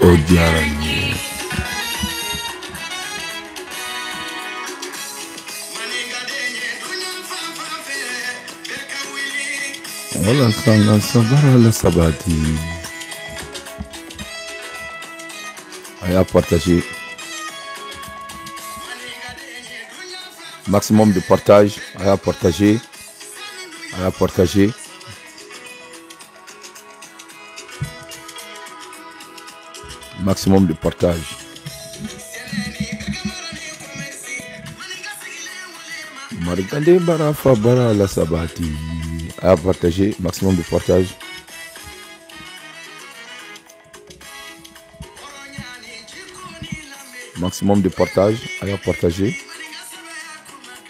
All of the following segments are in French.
Odiaranye. Wala sanga sabara la sabati. À partager. Maximum de partage. À partager. À partager. Maximum de partage. Marigande barafa bara la sabati. À partager. Maximum de partage. Maximum de partage. À partager.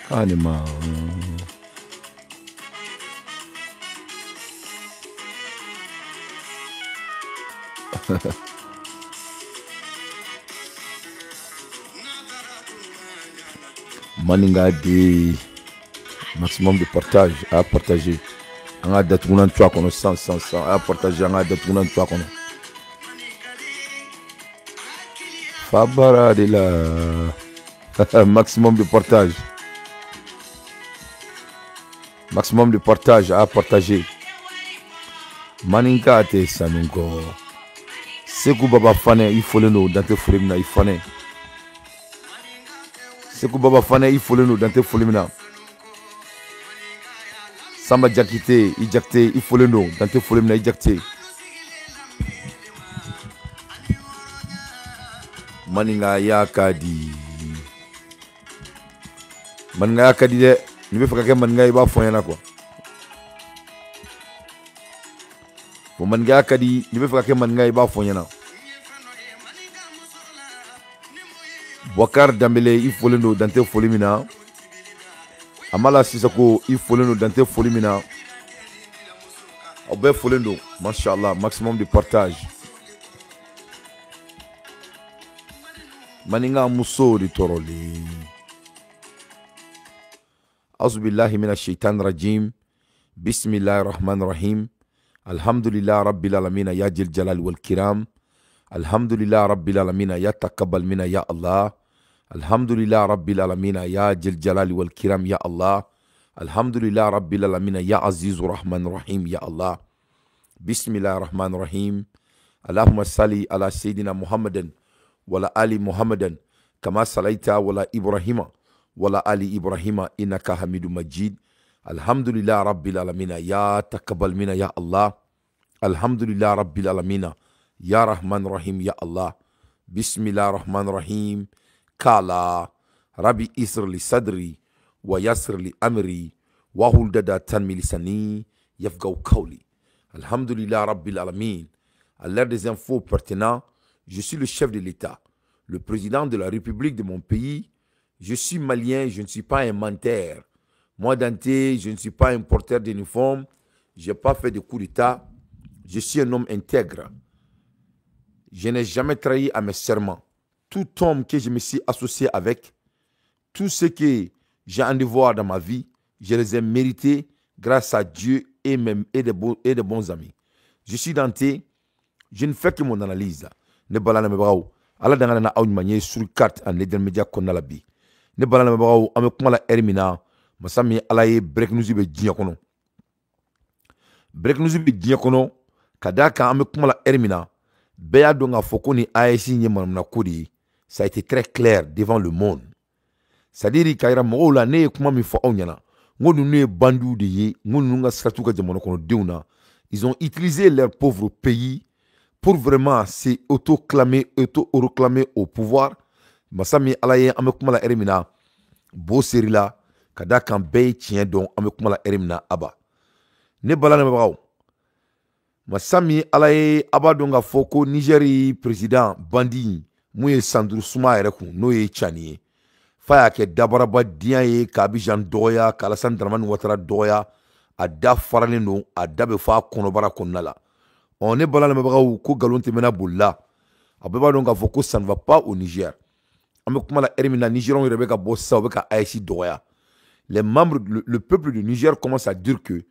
Anima. Maninga de maximum de partage à partager. On a des tournants de 100 à partager. On a des tournants de 3 Fabara de la maximum de partage. Maximum de partage à partager. Maninga te sanungo. Sekou baba fane il faut le nom dans tes folimina il fane. Sekou baba fane il faut le nom dans tes folimina. Samba jakite ijakte il faut le nom dans tes folimina ijakte. Maninga ya kadi. Maninga ya kadi de ni be faka ke maninga iba foyana quoi. Pour maninga ya kadi ni be faka ke maninga iba foyana. Bokar Dambele il faut le nom dans tes folimina. Amala Sissoko il faut le nom dans tes folimina. Obe folendo, mashallah, maximum de partage. Maninga muso di toroli. Auzubillahi minash shaitan rajim. Bismillahirrahmanirrahim. Alhamdulillah rabbil alamin ya jil jalal wal kiram. Alhamdulillah rabbil alamin ya taqabbal mina ya Allah. Alhamdulillah rabbil alamin ya jil jalal wal kiram ya Allah. Alhamdulillah rabbil alamin ya azizur rahman rahim ya Allah. Bismillahirrahmanirrahim. Allahumma salli ala sayyidina Muhammadan wala ali Muhammadan kama salaita wala Ibrahima wala ali Ibrahima innaka Hamidum Majid. Alhamdulillah rabbil alamin ya taqabbal mina ya Allah. Alhamdulillah rabbil alamin ya rahman rahim ya Allah. Bismillahirrahmanirrahim. Kala Rabbi isr li sadri wa yasr li amri wa huldada tanmi lisani yafgaw qawli. Alhamdulillah rabbil alamin. À l'ère des infos pertinents, je suis le chef de l'État, le président de la République de mon pays. Je suis malien, je ne suis pas un menteur. Moi, Dante, je ne suis pas un porteur d'uniforme. Je n'ai pas fait de coup d'État. Je suis un homme intègre. Je n'ai jamais trahi à mes serments. Tout homme que je me suis associé avec, tout ce que j'ai en devoir dans ma vie, je les ai mérités grâce à Dieu et de bons amis. Je suis Dante, je ne fais que mon analyse. Ne balana me bawo ala dangana na awni manye sur carte en les médias qu'on a la bi. Ne balana me bawo ame kuma la hermina masami ala ye break news be dinya kono. Break news be dinya kono kadaka ame kuma la hermina beya donga foko ni AIC nye manamna kodi. Ça a été très clair devant le monde. C'est-à-dire kaira mo la ne kuma mi fo onyana. Ngonu ne bandu de ye, ngonu nga sratu ka jamono kono deuna. Ils ont utilisé leur pauvre pays pour vraiment se auto-clamer au pouvoir. Masami alaye amekuma la erimina bo serila kada kan bey tien don amekuma la erimina aba. Ne balana mbaw. Masami alaye aba donga foko Nigeri président bandi mouye Sandru Souma ereku no ye chanie. Faya ke dabaraba diyan ye Kabijan doya Kalasan Dramani Ouattara doya a da faralen no a da be fa konobara konnala. On est balana mabagaw ko galon temena bolla. Abeba donc a foko ça ne va pas au Niger. Amekuma la hermina Nigéron Rebeka bossa obeka AIC doya. Les membres le peuple du Niger commence à dire que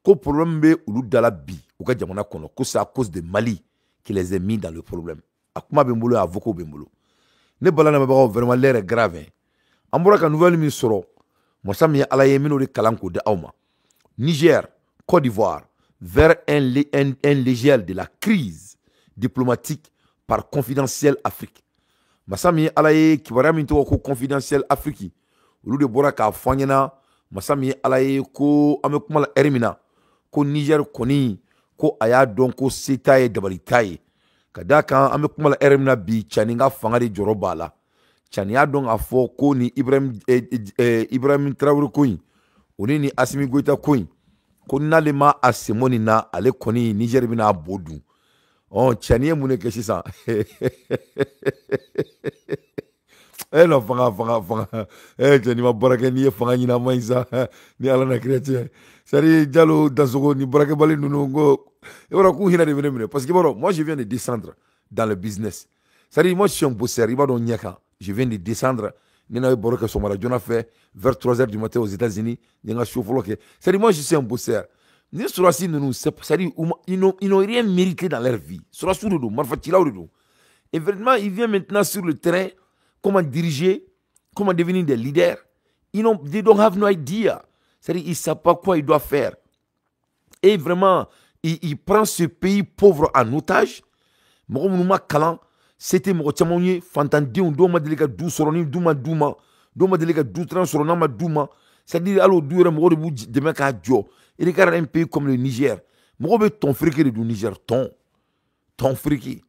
ko problème be ulu dala bi ou ka jamana kono ko c'est à cause de Mali qui les a mis dans le problème. Akuma bembolo avocat bembolo. Ne balana mabagaw vraiment l'air est grave. Hein. Ambora ka nouvelle mi soro. Masa mi ala ye mino de kalanko de awma. Niger, Côte d'Ivoire vers un légel de la crise diplomatique par confidentiel Afrique. Masami alaye kibara min to ko confidentiel Afrique. Olu de bora ka fanyana masami alaye ko amekuma ermina ko Niger koni ko aya don ko setaye dabalitaye. Kadaka amekuma ermina bi chaninga fangari jorobala. Chania don afo ko ni Ibrahim Traoré koin. Oni ni Assimi Goïta koin. Ko nalema asemoni na ale koni Niger bina bodu. Oh, chanie mune keshi sa. Non, fanga. Chani ma barake ni fanga ni na maisa. Ni ala na chrétien. Sari Diallo Dansoko ni barake bali nunungo. Et voilà, hina de venir. Parce que bon, moi je viens de descendre dans le business. Sari moi je suis un bosseur, il va dans Nyaka. Je viens de descendre. Nina barake somara jona fait vers 3h du matin aux États-Unis. Nyanga chauffeur. Sari moi je suis un bosseur. Ni surasi nous c'est-à-dire ils n'ont rien mérité dans leur vie. Surasi de marfatila ou et vraiment il vient maintenant sur le terrain comment diriger, comment devenir des leaders. They don't have no idea. C'est-à-dire ils ne savent pas quoi ils doivent faire. Et vraiment il prend ce pays pauvre en otage. Mouma kalan c'était mo chamonye fantandi on doma delega dou soroni duma doma delega dou tran sorona duma. C'est-à-dire allo douere mo de demain ka jo. Il regarde un pays comme le Niger. Moi, je ton friqué du Niger, ton friqué.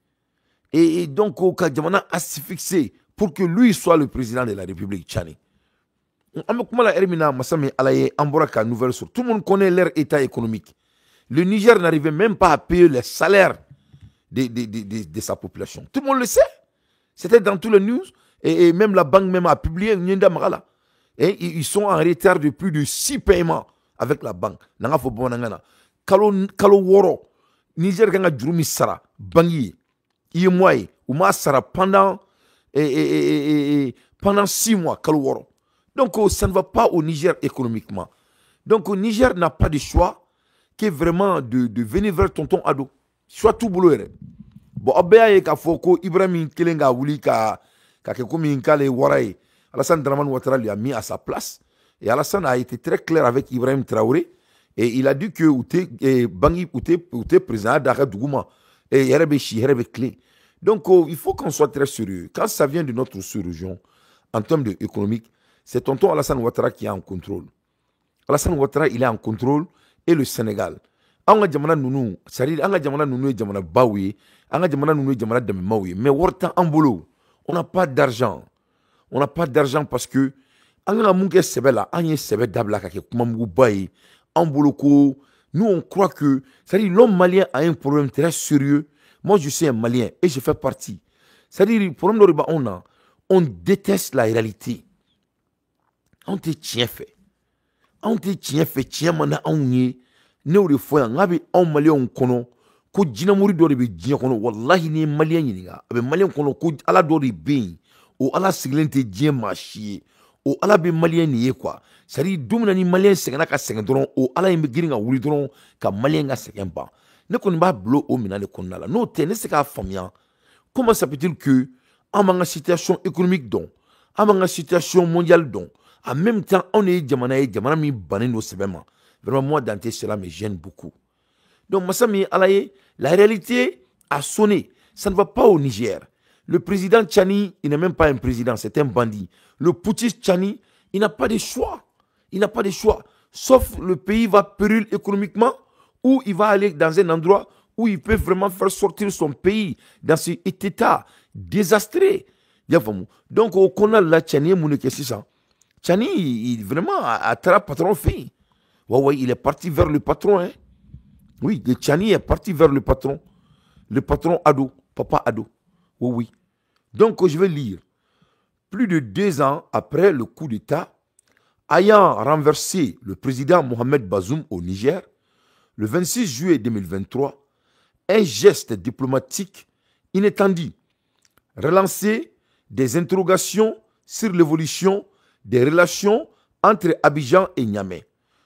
Et donc, au cas Djamana a fixé pour que lui soit le président de la République Tchani. Tout le monde connaît leur état économique. Le Niger n'arrivait même pas à payer les salaires de sa population. Tout le monde le sait. C'était dans tous les news. Et même la banque même a publié Nyenda Magala. Et ils sont en retard de plus de 6 paiements avec la banque. Nanga fo bonangana. Kalo woro. Niger ganga jurumi sara. Bangi. Iye moye. Uma sara pendant 6 mois. Kalo woro. Donc ça ne va pas au Niger économiquement. Donc au Niger n'a pas de choix que vraiment de venir vers tonton Ado. Soit tout boulot. Bon, abéa ye ka foko Ibrahim Kelenga wuli ka kekomi nkale waraye. Alassane Dramane Ouattara lui a mis à sa place. Et Alassane a été très clair avec Ibrahim Traoré. Et il a dit que Bangi Outé président d'Arrêt Dougouma. Et il y clé. Donc il faut qu'on soit très sérieux. Quand ça vient de notre sous-région, en termes économiques, c'est tonton Alassane Ouattara qui est en contrôle. Alassane Ouattara, il est en contrôle. Et le Sénégal. Anga jamana nounou, c'est-à-dire anga jamana nounou et jamana baoui, anga jamana nounou et jamana damimaoui. Mais Wartan Ambolo, on n'a pas d'argent. On n'a pas d'argent parce que nous on croit que l'homme malien a un problème très sérieux. Moi je suis un malien et je fais partie. C'est-à-dire le problème de on déteste la réalité. On te tient fait. On te tient fait, tient mana on y ne ou de fois on malien on kono ko jinamuri do be jien kono wallahi ni malien ni ga be malien kono ko ala do de bin o ala siglente dien machi o ala be malien ni quoi sari dumna ni malien segana ka segen doron o ala yimbe giringa wuli doron ka malien ga segen ba ne ko ba blo o mina le konnala no te ne se ka famia comment ça peut-il que en manga situation économique donc en manga situation mondiale donc en même temps on est jamana mi bané no sebema vraiment moi dans cela me gêne beaucoup. Donc Massami Alaye, la réalité a sonné. Ça ne va pas au Niger. Le président Tchani, il n'est même pas un président, c'est un bandit. Le putschiste Tchani, il n'a pas de choix. Il n'a pas de choix. Sauf le pays va périr économiquement ou il va aller dans un endroit où il peut vraiment faire sortir son pays dans cet état désastré. Donc, on a la Tchani, Tchani, il vraiment a très patron fait. Ouais, il est parti vers le patron, hein. Oui, le Tchani est parti vers le patron Ado, papa Ado. Oui. Donc, je vais lire. Plus de 2 ans après le coup d'État, ayant renversé le président Mohamed Bazoum au Niger, le 26 juillet 2023, un geste diplomatique inattendu relançait des interrogations sur l'évolution des relations entre Abidjan et Niamey.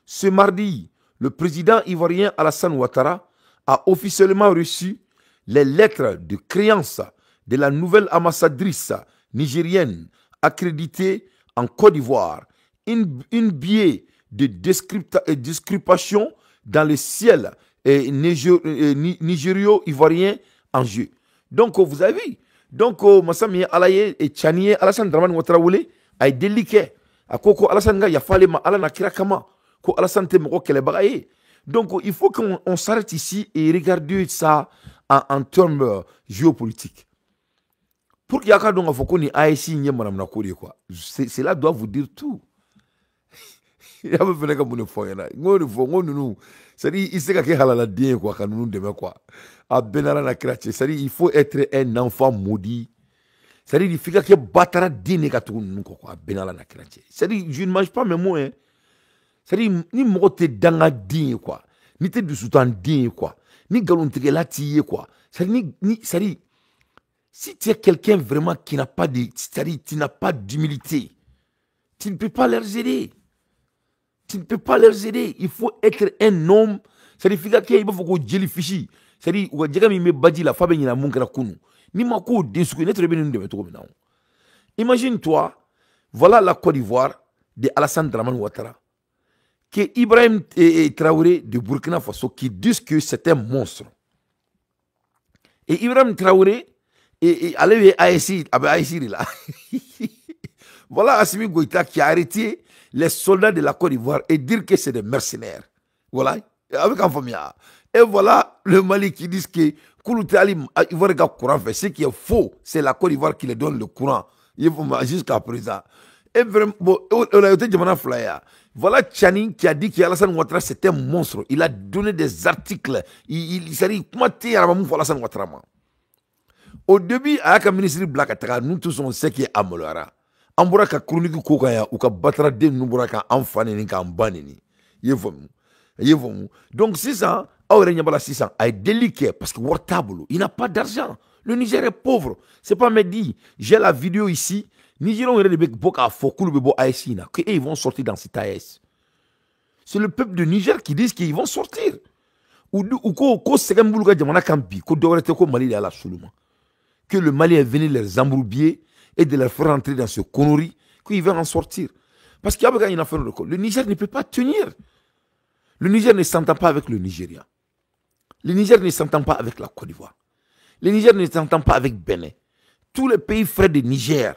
Ce mardi, le président ivoirien Alassane Ouattara a officiellement reçu les lettres de créance de la nouvelle ambassadrice nigérienne accréditée en Côte d'Ivoire, une biais de description dans le ciel nigério-ivoirien en jeu. Donc, vous avez vu. Donc, Massami Alaye et Tchanie, Alassane Draman Ouattara a déliqué. A Koko Alassane Ga, Yafale Ma Alana Kirakama, Ko Alassane Temoko Kelebagaye. Donc, il faut qu'on s'arrête ici et regarder ça en termes géopolitiques. Pour qu'il y ait un peu de ASI, cela doit vous dire tout. Il y a un peu de fois. C'est-à-dire, il sait qu'il y a un bien quoi, quand nous demain quoi. C'est-à-dire, il faut être un enfant maudit. C'est-à-dire, il faut qu'il y ait un batara dîner quand nous quoi. C'est-à-dire, je ne mange pas mes mots. Hein. C'est-à-dire, ni mote danga dîner quoi, ni te du soutan dîner quoi, ni galon te gelati quoi. C'est-à-dire, si tu es quelqu'un vraiment qui n'a pas de, c'est-à-dire, tu n'as pas d'humilité, tu ne peux pas leur aider. Tu ne peux pas leur aider. Il faut être un homme. C'est-à-dire qu'il faut que tu aies fichi. C'est-à-dire imagine-toi, voilà la Côte d'Ivoire de Alassane Draman Ouattara, que Ibrahim Traoré de Burkina Faso qui disent que c'est un monstre. Et Ibrahim Traoré allez là. Voilà Assimi Goïta qui a arrêté les soldats de la Côte d'Ivoire et dire que c'est des mercenaires. Voilà, avec un famille. Et voilà le Mali qui dit que Kouloutali Ivoire a courant fait. Ce qui est faux, c'est la Côte d'Ivoire qui les donne le courant. Jusqu'à présent. Et vraiment, on a été flyer. Voilà Tchani qui a dit qu'Alassane Ouattara c'était un monstre. Il a donné des articles. Il s'est dit, comment tu es Alassane Ouattara? Au début, avec le ministre Black, nous tous on sait qu'il est Amolara. Ambura ka chronique kokaya ou ka battra de nubura ka enfane ni ka mbanini yevomu donc 600 awre nyabala 600 ay déliqué parce que wortable il n'a pas d'argent. Le Niger est pauvre, c'est pas me dit. J'ai la vidéo ici. Nigérian est de boka fokulu bebo ASina que ils vont sortir dans cette AS. C'est le peuple de Niger qui disent qu'ils vont sortir. Ou ko segambuluga jamana kambi ko dorete ko Mali à la souluma. Que le Mali est venu les embrouiller et de les faire rentrer dans ce connerie, qu'ils vont en sortir. Parce qu'il y a une affaire de col. Le Niger ne peut pas tenir. Le Niger ne s'entend pas avec le Nigeria. Le Niger ne s'entend pas avec la Côte d'Ivoire. Le Niger ne s'entend pas avec Bénin. Tous les pays frères du Niger,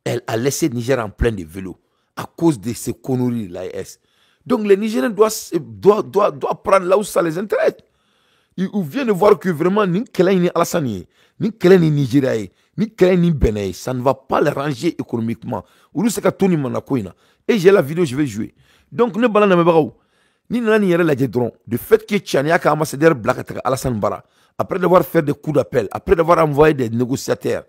elle a laissé le Niger en plein de vélos à cause de ces conneries de l'AES. Donc les Nigériens doivent prendre là où ça les intéresse. Ils viennent voir que vraiment, ni Kelen ni Alassane, ni Kelen ni Nigeria, ni Kelen ni Bénin, ça ne va pas les ranger économiquement. Et j'ai la vidéo, je vais jouer. Donc, ne balana me barou. Ni nani yere la jedron. Le fait que Tchania a ambassadeur Black Alassane Bara, après d'avoir fait des coups d'appel, après d'avoir envoyé des négociateurs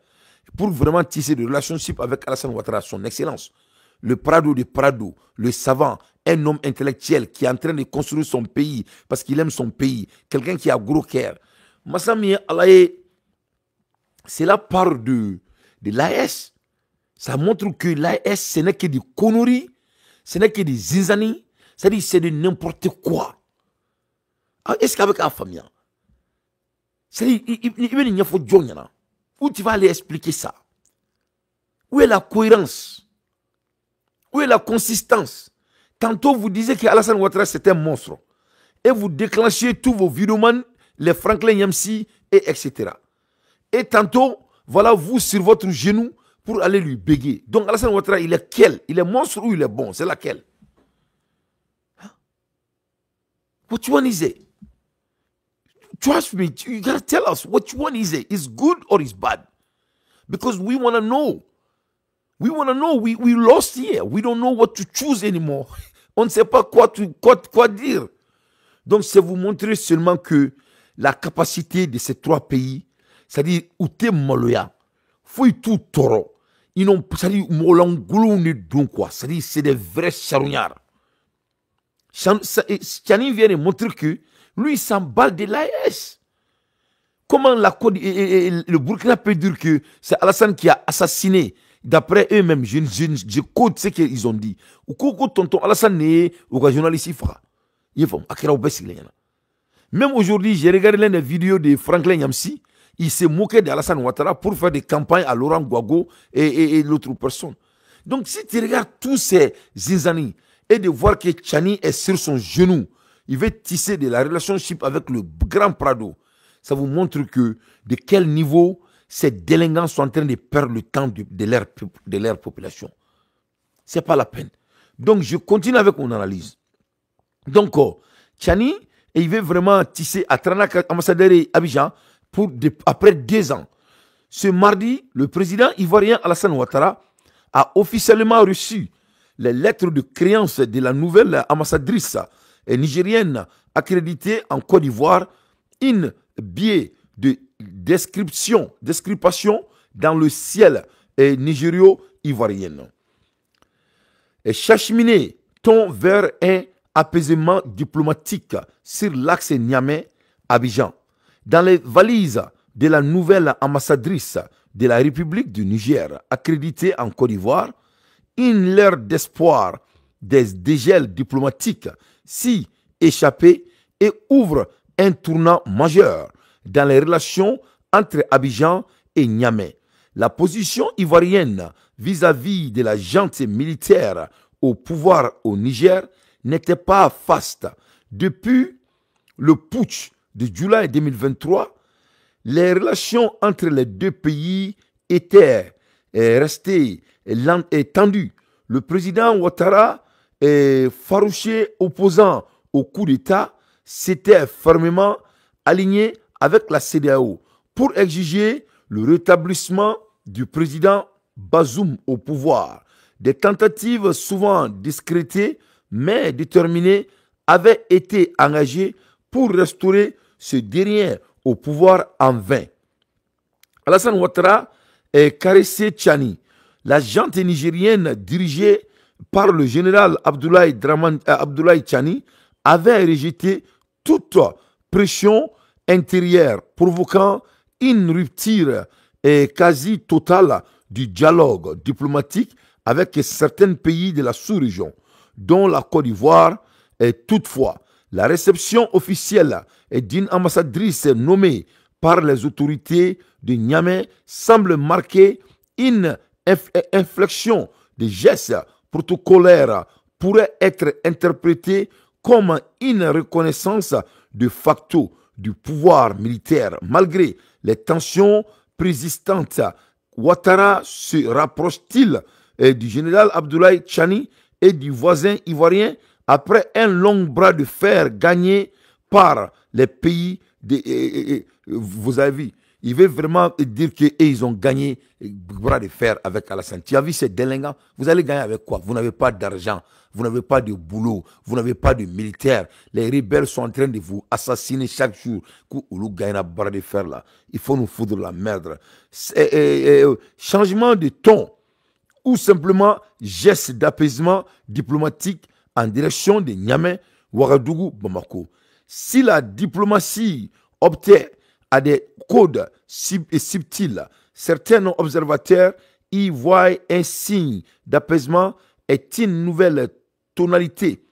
pour vraiment tisser des relationships avec Alassane Ouattara, son excellence, le Prado de Prado, le savant, un homme intellectuel qui est en train de construire son pays parce qu'il aime son pays, quelqu'un qui a gros cœur. Massami Alaye, cela parle de l'AS. Ça montre que l'AS, ce n'est que des conneries, ce n'est que des zinzani, c'est-à-dire c'est de n'importe quoi. Est-ce qu'avec la famille, c'est-à-dire, il y a faut où tu vas aller expliquer ça? Où est la cohérence? Où est la consistance? Tantôt vous disiez que Alassane Ouattara c'est un monstre. Et vous déclenchez tous vos vidéomans, les Franklin Yamsi, etc. Et tantôt, voilà vous sur votre genou pour aller lui béguer. Donc Alassane Ouattara, il est quel? Il est monstre ou il est bon? C'est laquelle? Huh? What one is it? Trust me, you gotta tell us which one is it? Is good or is bad? Because we want to know. We want to know. We lost here. We don't know what to choose anymore. On ne sait pas quoi dire. Donc, c'est vous montrer seulement que la capacité de ces trois pays, c'est-à-dire, Outé Maloya, Fouy tout toro, ils n'ont pas, c'est-à-dire, Molangolo ne donc quoi, c'est-à-dire, c'est des vrais charognards. Tchani vient de montrer que lui, il s'emballe de l'AS. Comment le Burkina peut dire que c'est Alassane qui a assassiné? D'après eux-mêmes, je code ce qu'ils ont dit. Ou tonton Alassane n'est au journaliste Ifra. Même aujourd'hui, j'ai regardé l'une des vidéos de Franklin Yamsi. il s'est moqué d'Alassane Ouattara pour faire des campagnes à Laurent Gbagbo et l'autre personne. Donc si tu regardes tous ces zinzani et de voir que Tchani est sur son genou, il veut tisser de la relationship avec le grand Prado, ça vous montre que de quel niveau ces délinquants sont en train de perdre le temps de leur population. Ce n'est pas la peine. Donc je continue avec mon analyse. Donc Tchani, il veut vraiment tisser à Tranac, ambassadeur et Abidjan, après 2 ans. Ce mardi, le président ivoirien Alassane Ouattara a officiellement reçu les lettres de créance de la nouvelle ambassadrice nigérienne accréditée en Côte d'Ivoire, une billet de description dans le ciel nigério-ivoirien. Et s'acheminer-t-on vers un apaisement diplomatique sur l'axe Niamey-Abidjan. Dans les valises de la nouvelle ambassadrice de la République du Niger, accréditée en Côte d'Ivoire, une lueur d'espoir des dégels diplomatiques s'y échappait et ouvre un tournant majeur dans les relations entre Abidjan et Niamey. La position ivoirienne vis-à-vis de la junte militaire au pouvoir au Niger n'était pas faste. Depuis le putsch de juillet 2023, les relations entre les deux pays étaient restées tendues. Le président Ouattara, farouché opposant au coup d'État, s'était fermement aligné avec la CEDEAO pour exiger le rétablissement du président Bazoum au pouvoir. Des tentatives souvent discrétées mais déterminées avaient été engagées pour restaurer ce dernier au pouvoir en vain. Alassane Ouattara et Karissé Tchani, la junte nigérienne dirigée par le général Abdoulaye Tchani, avait rejeté toute pression intérieure, provoquant une rupture quasi totale du dialogue diplomatique avec certains pays de la sous-région, dont la Côte d'Ivoire. Toutefois, la réception officielle d'une ambassadrice nommée par les autorités de Niamey semble marquer une inflexion des gestes protocolaires pourrait être interprétée comme une reconnaissance de facto du pouvoir militaire. Malgré les tensions persistantes, Ouattara se rapproche-t-il du général Abdoulaye Tchani et du voisin ivoirien après un long bras de fer gagné par les pays vous avez vu, il veut vraiment dire qu'ils ont gagné bras de fer avec Alassane. Tu as vu ces délinquants? Vous allez gagner avec quoi? Vous n'avez pas d'argent, vous n'avez pas de boulot, vous n'avez pas de militaire. Les rebelles sont en train de vous assassiner chaque jour. Vous gagnez un bras de fer là. Il faut nous foutre la merde. Changement de ton ou simplement geste d'apaisement diplomatique en direction de Niamey, Ouagadougou, Bamako. Si la diplomatie optait à des codes subtils, certains observateurs y voient un signe d'apaisement et une nouvelle tonalité.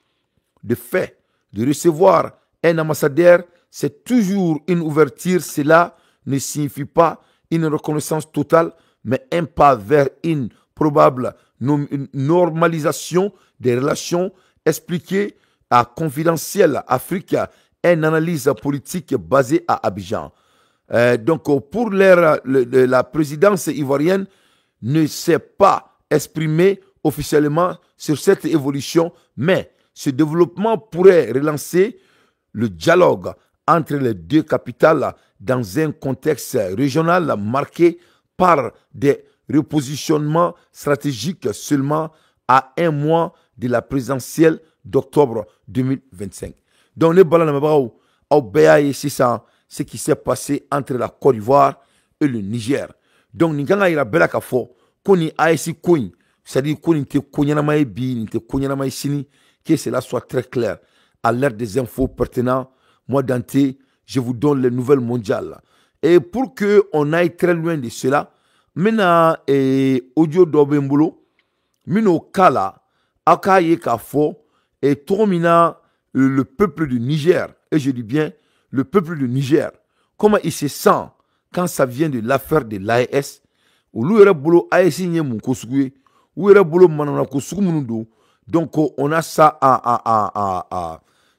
De fait, de recevoir un ambassadeur, c'est toujours une ouverture. Cela ne signifie pas une reconnaissance totale, mais un pas vers une probable normalisation des relations, expliquée à Confidentiel Afrique, une analyse politique basée à Abidjan. Donc, pour l'heure, la présidence ivoirienne ne s'est pas exprimée officiellement sur cette évolution, mais ce développement pourrait relancer le dialogue entre les deux capitales dans un contexte régional marqué par des repositionnements stratégiques seulement à un mois de la présidentielle d'octobre 2025. Donc, les balans ce qui s'est passé entre la Côte d'Ivoire et le Niger. Donc, nous avons eu bela kafo koni aïsi koin, c'est-à-dire koni te konyanamaye bi, te konyanamaye sini, que cela soit très clair. À l'ère des infos pertinentes, moi Dante, je vous donne les nouvelles mondiales. Et pour qu'on aille très loin de cela, maintenant, audio d'Obembolo, mino kala, akaye kafo, et termina le peuple du Niger, et je dis bien le peuple du Niger, comment il se sent quand ça vient de l'affaire de l'AES, ou l'ouere boulot AES nye mon kosugue, ouere boulot manana kosugu munudo. Donc on a ça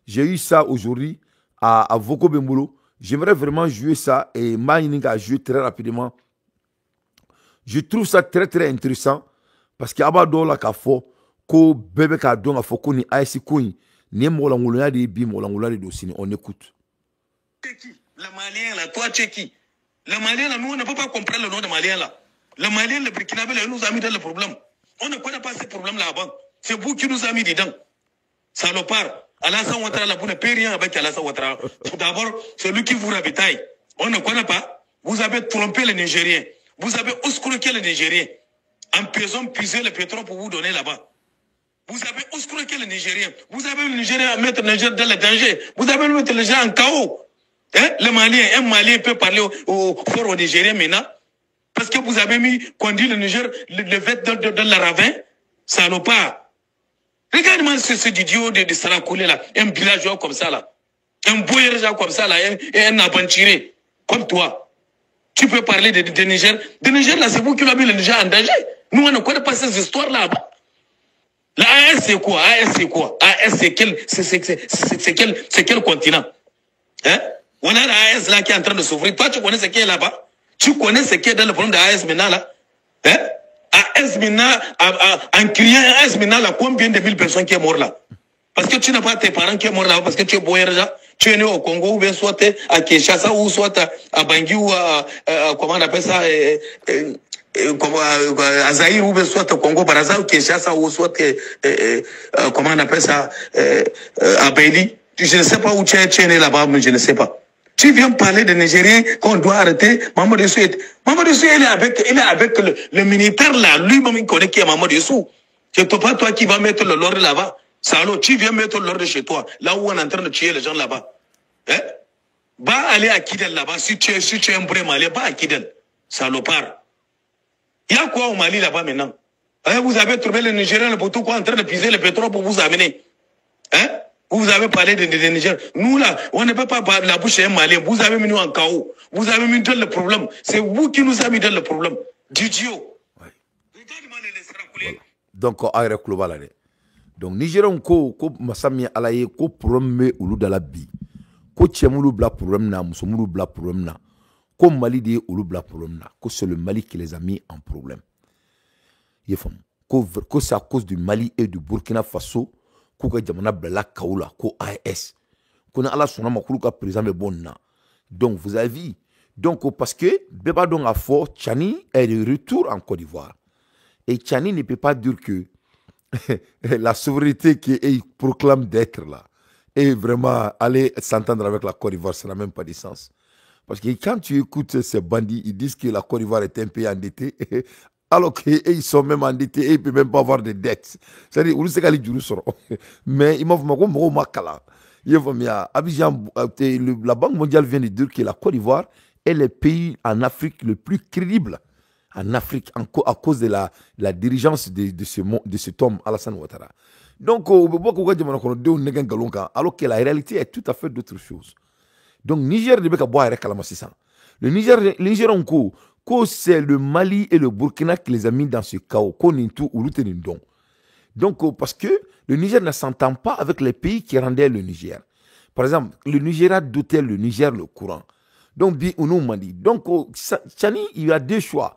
j'ai eu ça aujourd'hui à Voko Bembolo. J'aimerais vraiment jouer ça et Maïninga a joué très rapidement. Je trouve ça très très intéressant parce que Abado la kafo ko bébé ka don afo ko ni AES ko ni molangolo de bi molangolo de dosini on écoute. Le Malien là, toi tu es qui? Le Malien là, nous on ne peut pas comprendre le nom de Malien là. Le Malien, le Burkinabé, il nous a mis dans le problème. On ne connaît pas ces problèmes là-bas. C'est vous qui nous a mis dedans. Salopard. Alassane Ouattara, là, vous ne payez rien avec Alassane Ouattara. D'abord, c'est lui qui vous ravitaille. On ne connaît pas. Vous avez trompé les Nigériens. Vous avez escroqué les Nigériens. En pesant, puiser le pétrole pour vous donner là-bas. Vous avez escroqué les Nigériens. Vous avez le Nigérien à mettre le Niger dans le danger. Vous avez mettre le Niger en chaos. Hein? Le Malien, un Malien peut parler au fort au Nigérien maintenant. Parce que vous avez mis, conduit le Niger, le vêt dans le ravin, salopard. Regarde-moi ce idiot de Sarakoulé là, un villageois comme ça là, un boyergeois comme ça là, un aventurier comme toi. Tu peux parler de Niger. De Niger là, c'est vous qui l'avez mis le Niger en danger. Nous, on ne connaît pas ces histoires là-bas. La AS c'est quoi? AS c'est quoi? AS c'est quel continent? Hein? On a la AS là qui est en train de s'ouvrir. Toi, tu connais ce qui est là-bas? Tu connais ce qui est dans le problème de AS maintenant là? Hein? AS maintenant, en criant AS maintenant là, combien de 1000 personnes qui sont mortes là? Parce que tu n'as pas tes parents qui sont morts là, parce que tu es boyerja, tu es né au Congo, ou bien soit à Kinshasa, ou soit à Bangui, ou à comment on appelle ça, à Zaïre, ou bien soit au Congo, Brazza, ou Kinshasa, ou soit, comment on appelle ça, à Beli. Je ne sais pas où tu es né là-bas, mais je ne sais pas. Tu viens parler des Nigériens qu'on doit arrêter. Mamadou Dessou, il est avec le militaire là. Lui-même, il connaît qui est Mamadou Dessou. Ce n'est pas toi qui vas mettre l'ordre là-bas. Salaud, tu viens mettre l'ordre chez toi. Là où on est en train de tuer les gens là-bas. Hein? Va aller à Kidal là-bas. Si tu es un vrai Malien, va à Kidal. Salopard. Il y a quoi au Mali là-bas maintenant? Hein? Vous avez trouvé les Nigériens pour tout quoi en train de piser le pétrole pour vous amener. Hein? Vous avez parlé de Niger. Nous, là, on ne peut pas parler la bouche d'un Malien. Vous avez mis nous en chaos. Vous avez mis dans le problème. C'est vous qui nous avez mis dans le problème. Didio. Ouais. Voilà. Donc, aïe, global. Donc, Nigérian, ko masami alaye, ko problème ou la bi. Ko tchemulu bla problème na, musomulu bla problème na. Ko Mali de ou bla problème na. Ko c'est le Mali qui les a mis en problème. Ko c'est à cause du Mali et du Burkina Faso. Ko jamana bla kaula ko AES ko na ala sona makulu ka président be bonna. Donc vous avez vu, donc parce que Beba Don a fort Tchani est de retour en Côte d'Ivoire et Tchani ne peut pas dire que la souveraineté qu'il proclame d'être là et vraiment aller s'entendre avec la Côte d'Ivoire, ça n'a même pas de sens. Parce que quand tu écoutes ces bandits, ils disent que la Côte d'Ivoire est un pays endetté alors qu'ils sont même endettés et ils ne peuvent même pas avoir de dettes. C'est-à-dire, on sait qu'ils sont mais ils m'ont dit, la Banque mondiale vient de dire que la Côte d'Ivoire est le pays en Afrique le plus crédible. En Afrique, à cause de la dirigeance de cet homme, Alassane Ouattara. Donc, alors que la réalité est tout à fait d'autre chose. Donc, Niger, le Niger en cours, c'est le Mali et le Burkina qui les a mis dans ce chaos. Donc, parce que le Niger ne s'entend pas avec les pays qui rendaient le Niger. Par exemple, le Nigeria dotait le Niger le courant. Donc, Tchani, il a deux choix.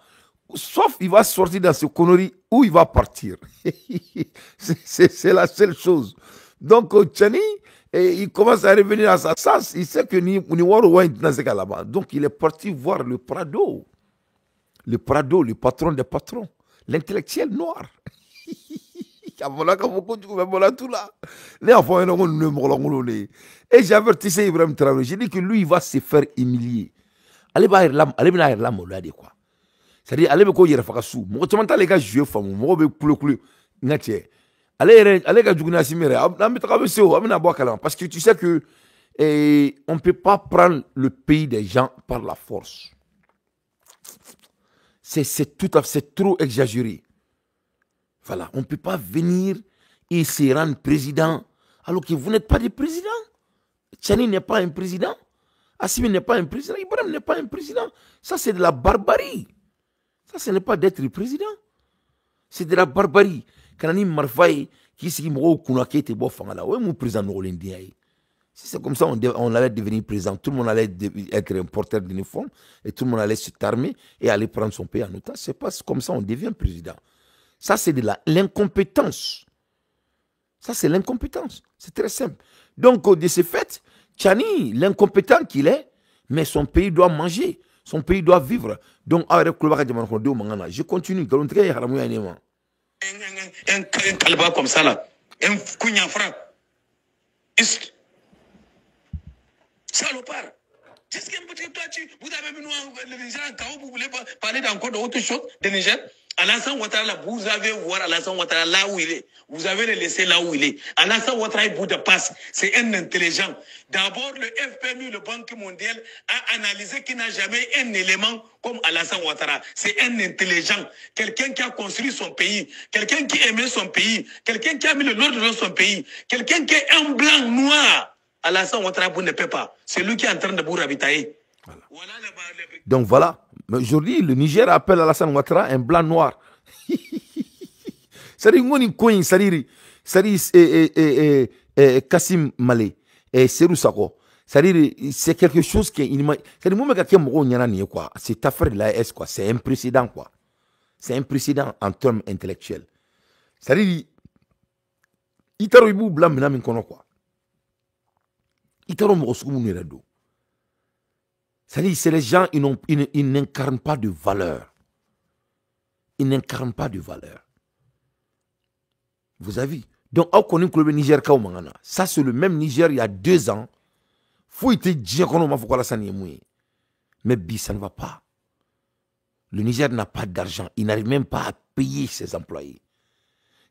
Sauf il va sortir dans ce connerie ou il va partir. C'est la seule chose. Donc, Tchani, il commence à revenir à sa sens. Il sait que là-bas. Donc, il est parti voir le Prado. Le Prado, le patron des patrons. L'intellectuel noir. Et j'ai averti Ibrahim Traoré. J'ai dit que lui, il va se faire humilier. Allez, quoi. C'est-à-dire, allez, il y a sous. Moi, tu m'entends les gars jouer femme. Moi, je vais allez, parce que tu sais que on ne peut pas prendre le pays des gens par la force. C'est trop exagéré. Voilà, on ne peut pas venir et se rendre président alors que vous n'êtes pas des présidents. Tchani n'est pas un président. Assimi n'est pas un président, Ibrahim n'est pas un président. Ça, c'est de la barbarie. Ça, ce n'est pas d'être président. C'est de la barbarie. Kanani Marfaï, qui s'est dit, qui bon fangala. Ouais, mon président Norolindien. Si c'est comme ça, on allait devenir président. Tout le monde allait être un porteur d'uniforme et tout le monde allait s'armer et aller prendre son pays en otage. C'est pas comme ça on devient président. Ça, c'est de l'incompétence. Ça, c'est l'incompétence. C'est très simple. Donc, de ce fait, Tchani, l'incompétent qu'il est, mais son pays doit manger. Son pays doit vivre. Donc, je continue. Un calba comme ça, là. Un cougnafra. Salopard. Qu'est-ce que toi, vous avez vu le Niger en chaos, vous voulez parler d'encore d'autre chose de Niger? Alassane Ouattara, vous avez voir Alassane Ouattara là où il est. Vous avez le laissé là où il est. Alassane Ouattara est bout de passe. C'est un intelligent. D'abord, le FMI, le Banque mondiale, a analysé qu'il n'a jamais un élément comme Alassane Ouattara. C'est un intelligent. Quelqu'un qui a construit son pays. Quelqu'un qui aimait son pays. Quelqu'un qui a mis l'ordre dans son pays. Quelqu'un qui est un blanc noir. Alassane Ouattara, vous ne peut pas. C'est lui qui est en train de vous ravitailler. Voilà. Donc voilà. Aujourd'hui, le Niger appelle Alassane Ouattara un blanc noir. C'est-à-dire, Kassim Malé et Serou Sako. C'est quelque chose qui est cette affaire de l'AS, quoi. C'est un précédent, quoi. C'est un précédent en termes intellectuels. C'est-à-dire, Itaroibou blanc menam kono quoi. Itaro Moscou Muneredo. C'est-à-dire, c'est les gens, ils n'incarnent pas de valeur. Ils n'incarnent pas de valeur. Vous avez vu? Donc, on connaît le Niger, ça c'est le même Niger il y a 2 ans. Faut être dit qu'on m'a fait ça. Mais bi, ça ne va pas. Le Niger n'a pas d'argent. Il n'arrive même pas à payer ses employés.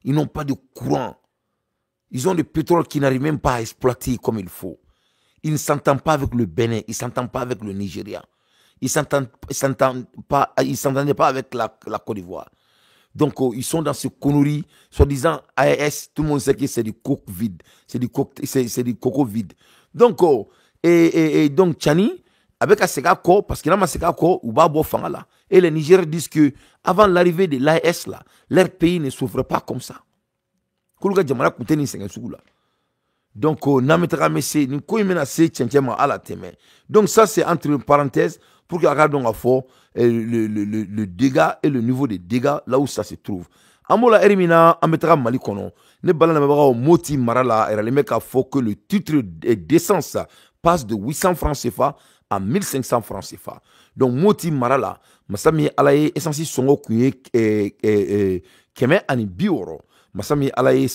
Ils n'ont pas de courant. Ils ont du pétrole qu'ils n'arrivent même pas à exploiter comme il faut. Ils ne s'entendent pas avec le Bénin. Ils ne s'entendent pas avec le Nigeria. Ils ne s'entendaient pas avec la Côte d'Ivoire. Donc, ils sont dans ce connerie, soi-disant AES, tout le monde sait que c'est du coq vide. C'est du coco vide. Donc, donc, Tchani, avec Asegako, parce qu'il y a Asegako, ou Babo Fangala, et les Nigériens disent que avant l'arrivée de l'AES, leur pays ne s'ouvre pas comme ça. Donc, donc ça, c'est entre parenthèses, pour que regardons à fond le dégât et le niveau des dégâts là où ça se trouve. Amola Erimina amettra Malikono. Ne balana moti marala et le mec a faux que le titre d'essence passe de 800 francs CFA à 1500 francs CFA. Donc moti marala, masami alaye essentiel songo kuye keme ani bioro. Masami alaye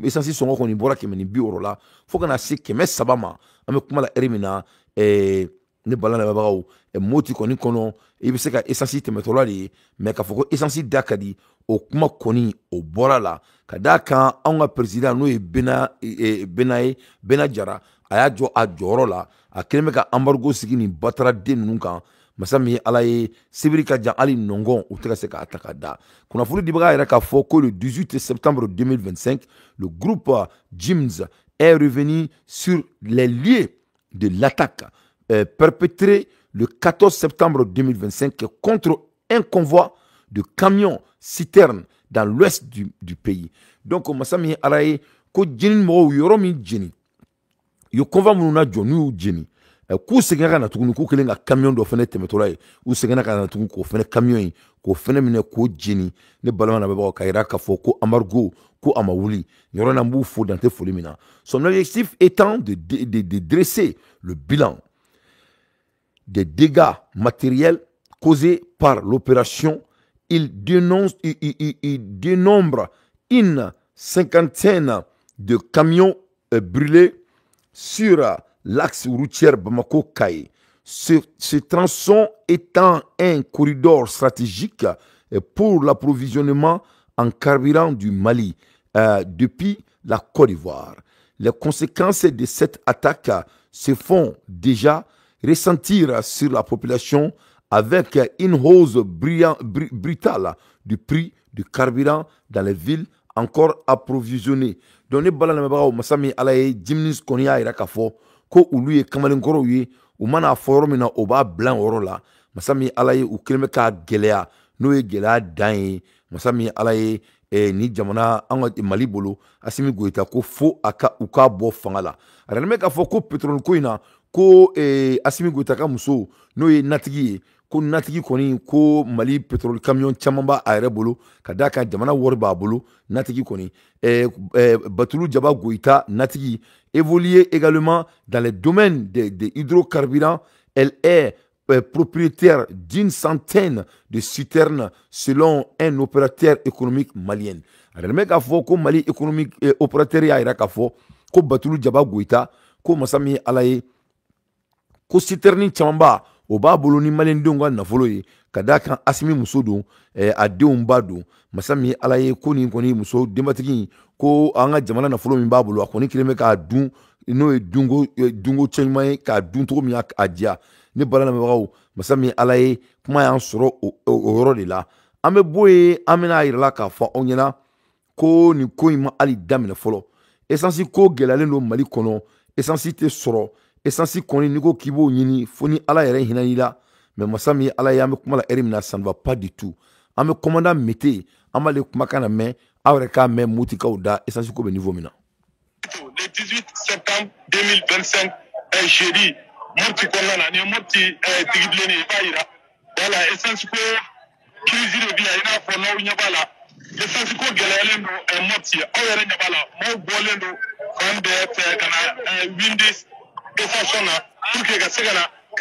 essentiel songo koni bora keme ni bioro la. Faut qu'on a si keme sabama. Amekumala Erimina ne balana babao et moti koni kono et be se ka essentiel temetolo li mais ka foko essentiel dakadi o kuma koni o bora la kada kan an président no e bena jara aya jo a joro la a kelme ka embargo sigi ni batara den nun kan masami alaye sibiri ka jan ali nongon o teka se ka ataka da kuna fulu dibaga era ka foko le 18 septembre 2025 le groupe Jims est revenu sur les lieux de l'attaque perpétré le 14 septembre 2025 contre un convoi de camions citernes dans l'ouest du pays. Donc, Massami Araye, ko Djeni mo yoromi Djeni. Yo convoi muna jonu Djeni. Ku segena na tukunu ku kelenga camion do fene temetolay. Ou segena na tukunu ko fene camion ko fene mine ko Djeni. Ne balama na baba kaira ka fo ko amargo ko amawuli. Yorona mbu fo dans te folimina. Son objectif étant de dresser le bilan des dégâts matériels causés par l'opération. Il dénombre une cinquantaine de camions brûlés sur l'axe routier Bamako-Kaye. Ce tronçon étant un corridor stratégique pour l'approvisionnement en carburant du Mali depuis la Côte d'Ivoire. Les conséquences de cette attaque se font déjà ressentir sur la population avec une hausse brutale du prix du carburant dans les villes encore approvisionnées. Donc, les balans de Masami Alaye, Jimnis Konya et Rakafo, ko ulu ye kamalenkoro ye u mana fɔ yɔrɔ min na o b'a bila yɔrɔ la masa min ala ye u kelen bɛ k'a gɛlɛya n'o ye gɛlɛya dan ye masa min ala ye ni jamana an ka Mali bolo Assimi Goïta ko fo u k'a bɔ fanga la a yɛrɛ bɛ k'a fɔ ko pétrole ko in na ko Assimi Goïta ka muso n'o ye natigi ye ko natigi kɔni ko Mali pétrole camion caman b'a yɛrɛ bolo ka d'a kan jamana wari b'a bolo natigi kɔni Batulu Jaba Goïta natigi évolue également dans les domaines des hydrocarbures. Elle est propriétaire d'une centaine de citernes selon un opérateur économique malien. Alors, k'a fɔ ko Mali économique opérateur y'a yira k'a fɔ ko Batulu Jaba Goïta ko masa min ye ala ye ko citerne caman b'a o b'a bolo ni maliyɛndenw ka nafolo ye ka d'a kan Assimi muso don a denw ba don masa min ye ala ye ko nin kɔni muso denbatigi ko an ka jamana nafolo min b'a bolo a kɔni kelen bɛ k'a dun n'o ye dunko cɛɲuman ye k'a dun cogo min a diya ne bala lamɛnbagaw masa min ye ala ye kuma y'an sɔrɔ o yɔrɔ de la an bɛ bɔ yen an bɛna yira la k'a fɔ aw ɲɛna ko nin ko in ma hali daminɛ fɔlɔ essence ko gɛlɛyalen don Mali kɔnɔ essence tɛ sɔrɔ essence kɔni n'i ko k'i b'o ɲini fo ni ala yɛrɛ hinɛ n'i la mais masa min ye ala ye an bɛ kuma la heure min na ça ne va pas du tout an bɛ commandant Mété an b'ale kumakan na mɛn aw yɛrɛ k'a mɛn motikaw da essence ko bɛ niveau min na. Le 18 septembre 2025 jeudi Morti kɔnɔna na ni Morti digibilenni i b'a yira voilà essence ko crise de bi a i n'a fɔ n'aw ɲɛ b'a la essence ko gɛlɛyalen don Morti aw yɛrɛ ɲɛ b'a la maaw bɔlen don fan bɛɛ fɛ ka na windi station na pour que ka se ka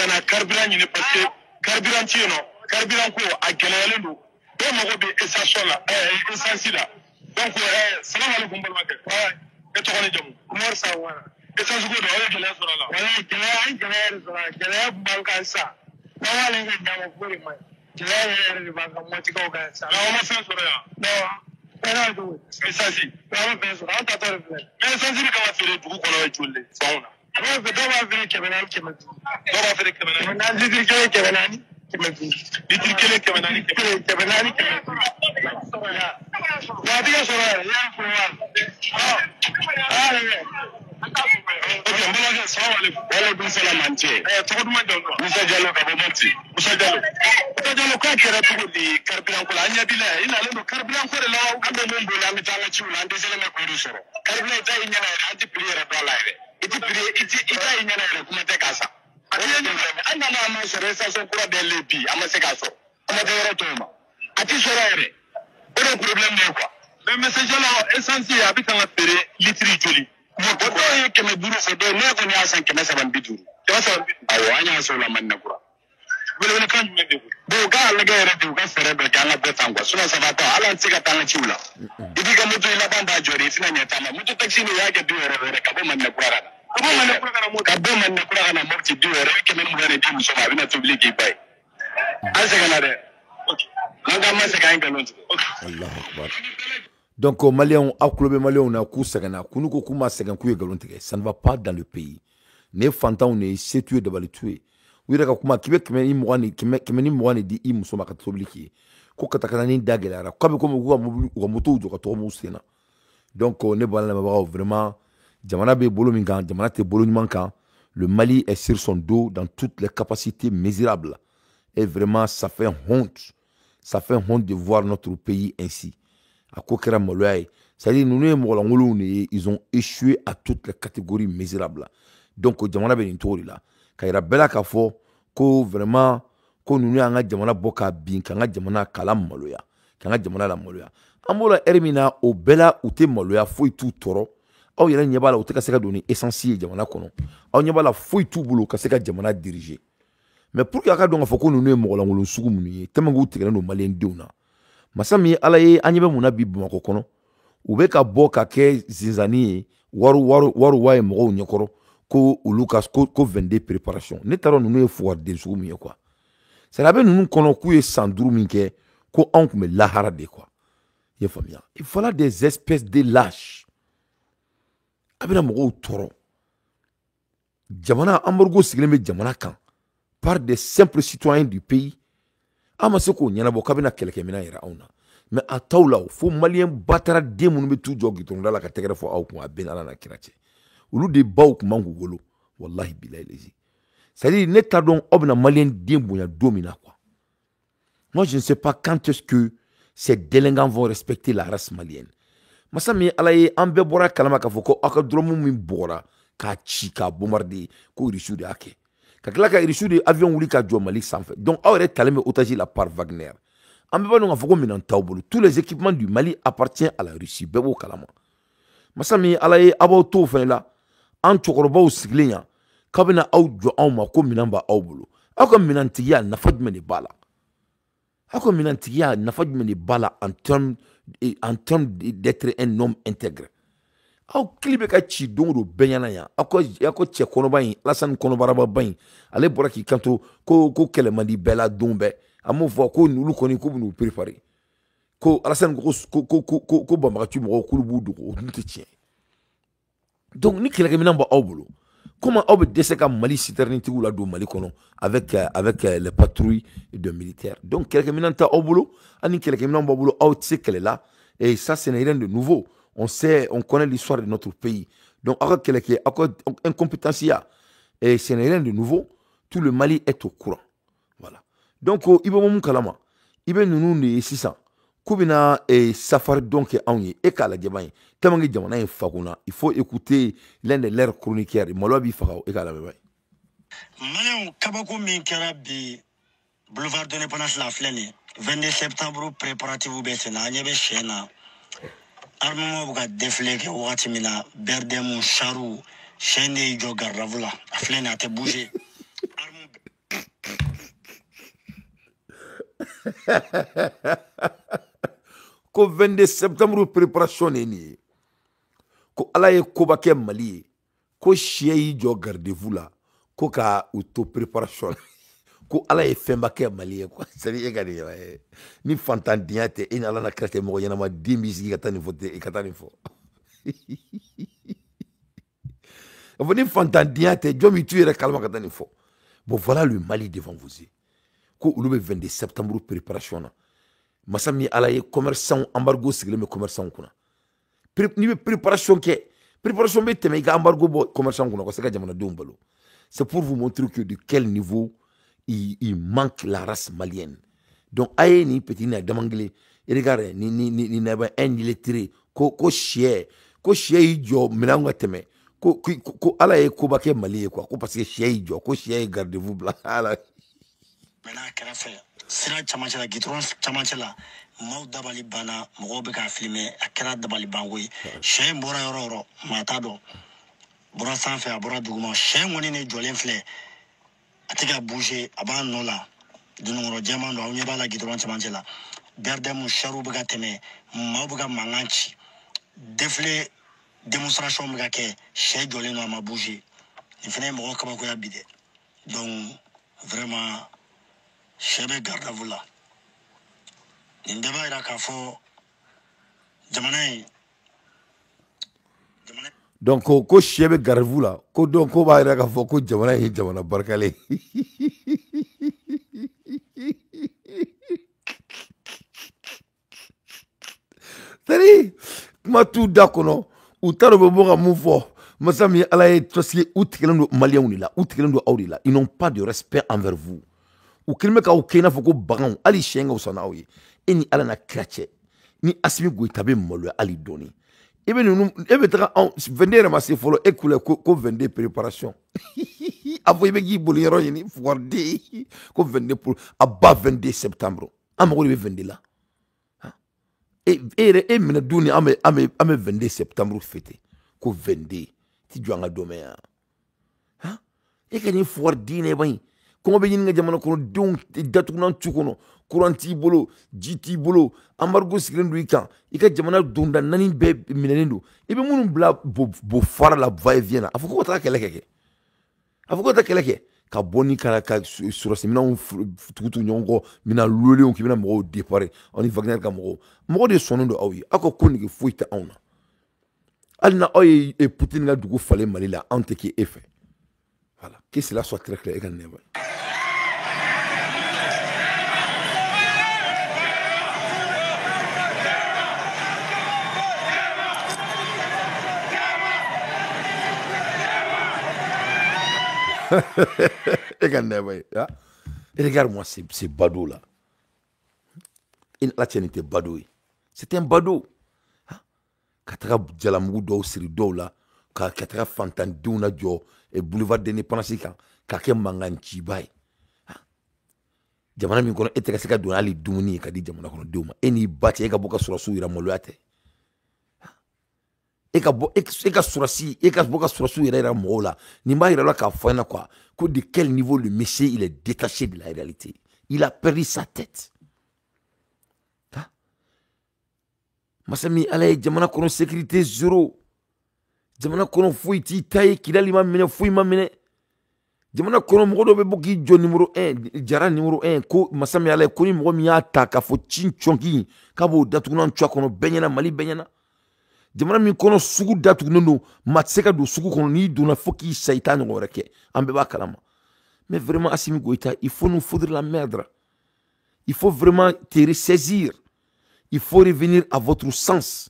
na carburant ɲini parce que carburant tɛ yen nɔ carburant ko a gɛlɛyalen don bɛɛ mago bɛ station la essence la donc salamu alaikum balimakɛ e tɔgɔ ni jamu Umaru Sawara essence ko don aw ye gɛlɛya sɔrɔ a la wala gɛlɛya an gɛlɛya de sɔrɔ a gɛlɛya kun b'an kan sa n'aw y'ale ka ɲama ko de man ɲi gɛlɛya yɛrɛ de b'an kan mɔtikaw kan sa aw ma fɛn sɔrɔ yan fɛn don essence aw ma fɛn sɔrɔ an tatɔ de filɛ mais essence bɛ kan ka feere dugu kɔnɔ ye joli de fanw na dɔw b'a feere 400 400 dɔw b'a feere 400 litiri kelen 400 400 litiri kelen 400 400 wa a tɛ ka sɔrɔ yɛrɛ i y'a fɔ wa ok n balimakɛ salamu alaikum waaleykum salam an cɛ tɔgɔ duman jamu dɔn Musa Jalo ka bɔ Mopti Musa Jalo k'a kɛra cogo di carburant ko la an ɲɛ b'i la yan i nalen don carburant ko de la an bɛ mun bolo an bɛ taa an ka ciw la an dɛsɛlen bɛ k'o de sɔrɔ carburant i ta y'i ɲɛna yɛrɛ an tɛ prix yɛrɛ dɔn a la yɛrɛ i tɛ prix i ta y'i ɲɛna yɛrɛ kuma tɛ k'a san a tɛ ɲɛna an nana an ma sɔrɔ station kura bɛɛ le bi an ma se k'a sɔrɔ an ma taa yɔrɔ tɔw ma a tɛ sɔrɔ yɛrɛ o de ye problème ye quoi mais Musa Jalo essence a bɛ kan ka feere litiri joli o dɔw ye 500 fɔ dɔw ne kɔni y'a san 350 awɔ an y'a sɔrɔ la Madina kura welewelekan jumɛn bɛ bon u k'a lajɛ yɛrɛ de u ka fɛɛrɛ bɛɛ kɛ an ka bɔ tan quoi sinon ça va pas hali an tɛ se ka taa an ka ciw la i b'i ka moto i laban b'a jɔ de i tɛna ɲɛ taama moto taxi nin u y'a kɛ 200 ka bɔ Madina kura ka na Mopti 200 120 de di muso ma a bɛna tobili k'i ba ye an sɛgɛnna dɛ an k'an ma sɛgɛn an ye nkalon tigɛ. Allahu akbar. Donc Maliens aw kulo bɛ Maliens na k'u sɛgɛnna k'u ko k'u ma sɛgɛn k'u ye nkalon tigɛ ça ne va pas dans le pays ne fantanw ne ye setu ye dabalitu ye u yɛrɛ ka kuma k'i bɛ kɛmɛ ni mugan de di i muso ma ka tobili k'i ye ko katakatanin da gɛlɛyara k'a bɛ komi u ka motow jɔ ka tɔgɔ m'u sen na donc ne b'a lamɛnbagaw vraiment jamana bɛ bolo min kan jamana tɛ bolo ɲuman kan le Mali est sur son dos dans toutes les capacités mesurables et vraiment ça fait honte de voir notre pays ainsi. À quoi kɛra maloya ye c'est-à-dire ninnu ye mɔgɔlankolonw de ye ils ont échoué à toutes les catégories mesurable donc jamana bɛ nin cogo de la ka yira bɛɛ la k'a fɔ ko vraiment ko ninnu y'an ka jamana bɔ k'a bin k'an ka jamana kala maloya k'an ka jamana la maloya an b'o la heure min na o bɛɛ la u tɛ maloya foyi t'u tɔɔrɔ aw yɛrɛ ɲɛ b'a la u tɛ ka se ka don ni essence ye jamana kɔnɔ aw ɲɛ b'a la foyi t'u bolo ka se ka jamana diriger mais pour que a ka dɔn k'a fɔ ko ninnu ye mɔgɔlankolon sugu minnu ye tellement k'u tigɛlen don maliyɛndenw na masa min ye ala ye an ɲɛ bɛ mun na bi Bamakɔ kɔnɔ u bɛ ka bɔ ka kɛ zinzani ye wari ye mɔgɔw ɲɛkɔrɔ ko olu ka ko 22 préparation ne t'a dɔn ninnu ye fugariden sugu min ye quoi c'est à dire a bɛ ninnu kɔnɔ k'u ye san 5 min kɛ ko anw tun bɛ lahara de quoi i y'a faamuya il faut des espèces de lâches a bɛna mɔgɔw tɔɔrɔ jamana embargo sigilen bɛ jamana kan par des simples citoyens du pays an ma se k'o ɲɛnabɔ k'a bɛna kɛlɛkɛminɛn yɛrɛ anw na mais a taw la fo maliyɛn batara den minnu bɛ t'u jɔ gitɔrɔnda la ka tɛgɛrɛ fɔ aw kun a bɛn ala na kira cɛ olu de baw kun man k'u wolo wallahi bilahi lezi C'est-à-dire, ne tardons obna malien dimbuya domina quoi. Moi, je ne sais pas quand est-ce que ces délinquants vont respecter la race malienne. Masami alaye ambe bora kalama ka foko aka dromu min bora ka ci ka bombarder ko rishu de ake. Ka kila ka rishu de avion wuli ka jo Mali sanfɛ. Donc aw yɛrɛ talé otage la par Wagner. Ambe ba no ka foko minan taw bolo. Tous les équipements du Mali appartiennent à la Russie. Bebo kalama. Masami alaye abaw to fɛn la an cɔkɔrɔbaw sigilen yan kabina aw jɔ anw ma ko minan ba aw bolo. Aw ka minantigiya nafa jumɛn de b'a la? Aw ka minantigiya nafa jumɛn de b'a la en termes d'être un homme intègre? Aw kili bɛ ka ci don o don bɛɛ ɲɛna yan. Aw ko cɛ kɔnɔba in Alassane kɔnɔbaraba in ale bɔra k'i kanto ko kɛlɛ man di bɛɛ la don bɛɛ. A m'o fɔ ko olu kɔni k'u bɛn'u préparer. Ko Alassane ko banbagaci mɔgɔw k'olu b'u dogo o dun tɛ tiɲɛ. Donc ni kɛlɛkɛminɛn b'aw bolo, comment aw bɛ dɛsɛ ka Mali citernitigiw la don Mali kɔnɔ avec les patrouilles de militaires? Donc kɛlɛkɛminɛn tɛ aw bolo, ani kɛlɛkɛminɛn b'aw bolo aw tɛ se kɛlɛ la. Et ça, ce n'est rien de nouveau. On sait, on connaît l'histoire de notre pays. Donc, aw ka kɛlɛkɛ, aw ka incompétencia, et ce n'est rien de nouveau. Tout le Mali est au courant. Voilà. Donc, i bɛ mun kalama, i bɛ ninnu de ye sisan. K'u bɛna safari dɔn kɛ anw ye, e k'a lajɛ ban ye. Tellement que jamana in fakunna, il faut écouter l'un de leurs chroniqueurs. Malo b'i faga, e k'a lamɛn ban ye. Maliyɛnw kabako min kɛra bi boulevard de l'Indépendance la filɛ nin ye 22 septembre préparatif bɛ sen na an ɲɛ bɛ sɛ na armement bɛ ka défilé kɛ wagati min na BRDM chariw sɛ de y'i jɔ garde-à-vous la a filɛ nin ye a tɛ bouger. Ko 22 septembre préparation de nin ye ko ala ye koba kɛ Mali ye ko sɛ y'i jɔ garde-à-vous la ko ka u to préparation la ko ala ye fɛnba kɛ Mali ye quoi. C'est-à-dire e ka nin ye ni fantandenya tɛ e ni ala na kira tɛ mɔgɔ ɲɛnama den b'i sigi ka taa nin fɔ ka taa nin fɔ. Ni fantandenya tɛ jɔn b'i tu yɛrɛ kalama ka taa nin fɔ. Bon voilà le Mali devant vous yeux. Ko olu bɛ 22 septembre préparation na. Masa min ala ye commerçant embargo sigilen bɛ commerçant kunna. Ni bɛ préparation kɛ, préparation bɛ tɛmɛ i ka embargo bɔ commerçant kunna ka se ka jamanadenw balo. C'est pour vous montrer que de quel niveau il manque la race malienne. Donc aye ni petit na damangele, regarde ni na ba un illettré ko sɛ y'i jɔ minɛn ka tɛmɛ ko ala ye koba kɛ Mali ye quoi, ko parce que sɛ y'i jɔ ko sɛ ye garde-à-vous bila ala. Maintenant kɛrɛfɛ sira camancɛ la gitron camancɛ la maaw dabali banna mɔgɔw bɛ k'a filmer a kɛra dabali banko ye sɛ in bɔra yɔrɔ o yɔrɔ maa t'a dɔn bɔra sanfɛ a bɔra duguma sɛ in kɔni ne jɔlen filɛ a tɛ ka bouger a b'a nɔ la dununkɔrɔ jɛman don aw ɲɛ b'a la gitron camancɛ la BRDM chariw bɛ ka tɛmɛ maaw bɛ ka mankan ci défilé démonstration bɛ ka kɛ sɛ jɔlen don a ma bouger nin fana ye mɔgɔw kabakoya bi dɛ donc vraiment sɛ bɛ garde-à-vous la nin bɛɛ b'a jira k'a fɔ jamana in donc ko sɛ bɛ garde-à-vous la ko donc ko b'a jira k'a fɔ ko jamana in ye jamana barikalen. C'est-à-dire kuma t'u da kɔnɔ u t'a dɔn u bɛ bɔ ka mun fɔ masa min ala ye parce que u tigɛlen don maliyɛnw de la u tigɛlen don aw de la ils n'ont pas de respect envers vous. U kelen bɛ k'aw kɛ i n'a fɔ ko baganw hali sɛ ka fisa n'aw ye e ni ala na kira cɛ ni Asimi Goyita bɛ maloya hali dɔɔni e bɛ ninnu e bɛ taga anw 22 yɛrɛ ma se fɔlɔ e kule ko 22 préparation a fɔ i bɛ k'i boli yɔrɔ ɲini fugardé ko 22 pour a ba 22 septembre an mago de bɛ 22 la e yɛrɛ e minɛ du ni an bɛ 22 septembre fêter ko 22 ti jɔ an ka dɔmɛ yan e ka nin fugardé ne ba in kɔngɔ bɛ ɲini ka jamana kɔnɔ denw datugunan tu kɔnɔ courant t'i bolo ji t'i bolo embargo sigilen don i kan i ka jamana donda 4 bɛɛ minɛnen don i bɛ minnu bila bo fara la va et vient na a fɔ ko ka taa kɛlɛ kɛ a fɔ ko ka taa kɛlɛ kɛ ka bɔ ni ka sɔrɔsiminɛnw tugutu ɲɔgɔn kɔ mina lolenw k'i bɛna mɔgɔw déparer aw ni Wagner ka mɔgɔ de sɔnnen don aw ye aw ka ko nege foyi tɛ anw na hali na aw ye Poutine ka dugu falen Mali la anw tɛ k'e fɛ voilà que cela soit très clair e ka nin Et regarde-moi ces badauds là. La tienne était badou. C'était un badou. Katara Djalamougou do siri do la. Katara Fantan Douna jo. Et boulevard de l'Indépendance. Kake Manganchi bay. Jamana min kono eteka seka dona ali dumuni ka di jamana kono deuma eni bati e ka boka surasu ira moloate e ka surasi e ka boka surasu ira mola ni mba ira la ka foina quoi que de quel niveau le monsieur il est détaché de la réalité, il a perdu sa tête. Masami ala jamana kono sécurité zéro, jamana kono fuiti tay kidali ma mene fui ma mene. Jamana kono mogo be boki jo numéro 1 jara numéro 1 ko masami ala ko ni mogo mi ata ka fo chinchonki ka bo datuguna ntwa kono benyana mali benyana jamana mi kono sugu datuguna no matseka do sugu kono ni dona foki shaitan ngoreke ambe ba kalama. Mais vraiment Assimi Goïta, il faut nous foutre la merde, il faut vraiment te ressaisir, il faut revenir à votre sens.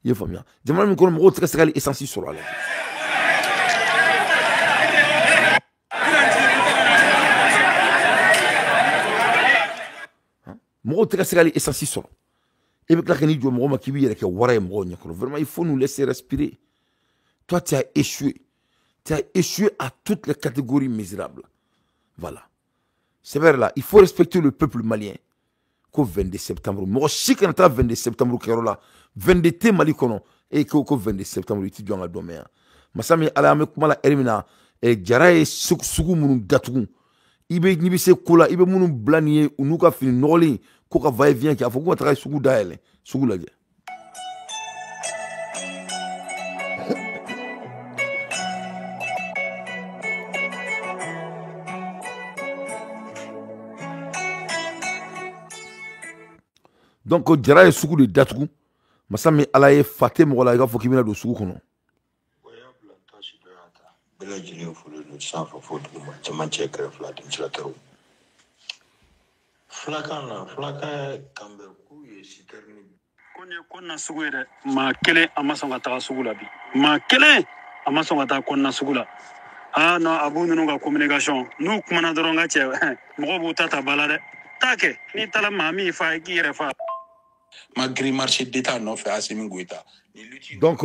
Il faut bien jamana mi kono mogo tseka seka essentiel sur ala Mogo teka seka essentiel sur. Et bien là que ni jo mogo makibi yere ke wara mogo nyakoro. Vraiment il faut nous laisser respirer. Toi tu as échoué. Tu as échoué à toutes les catégories misérables. Voilà. C'est vrai là, il faut respecter le peuple malien. Qu'au 22 septembre, mogo chikanata 22 septembre kerola 22 mali kono et qu'au 22 septembre tu dois ngadome. Masami ala me kumala elimina e jara e sugu munu datugu. Ibe nibi se kola ibe munu blaniye unuka fini noli ko ka va et vient ki afoko tra sugu daele sugu laje. Donc jara e sugu de datugu masami ala e faté mo la ga fo kimina do sugu kono. Konna sugu yɛrɛ maa kelen a ma sɔn ka taga sugu la bi, maa kelen a ma sɔn ka taa kɔnɔna sugu la. Ah non, a b'u ninnu ka communication n'u kumana dɔrɔn ka cɛ mɔgɔw b'u ta bala dɛ, taa kɛ n'i taara maa min fa i k'i yɛrɛ fa. Malgré marché d'état nɔfɛ Assimi Goïta. Donc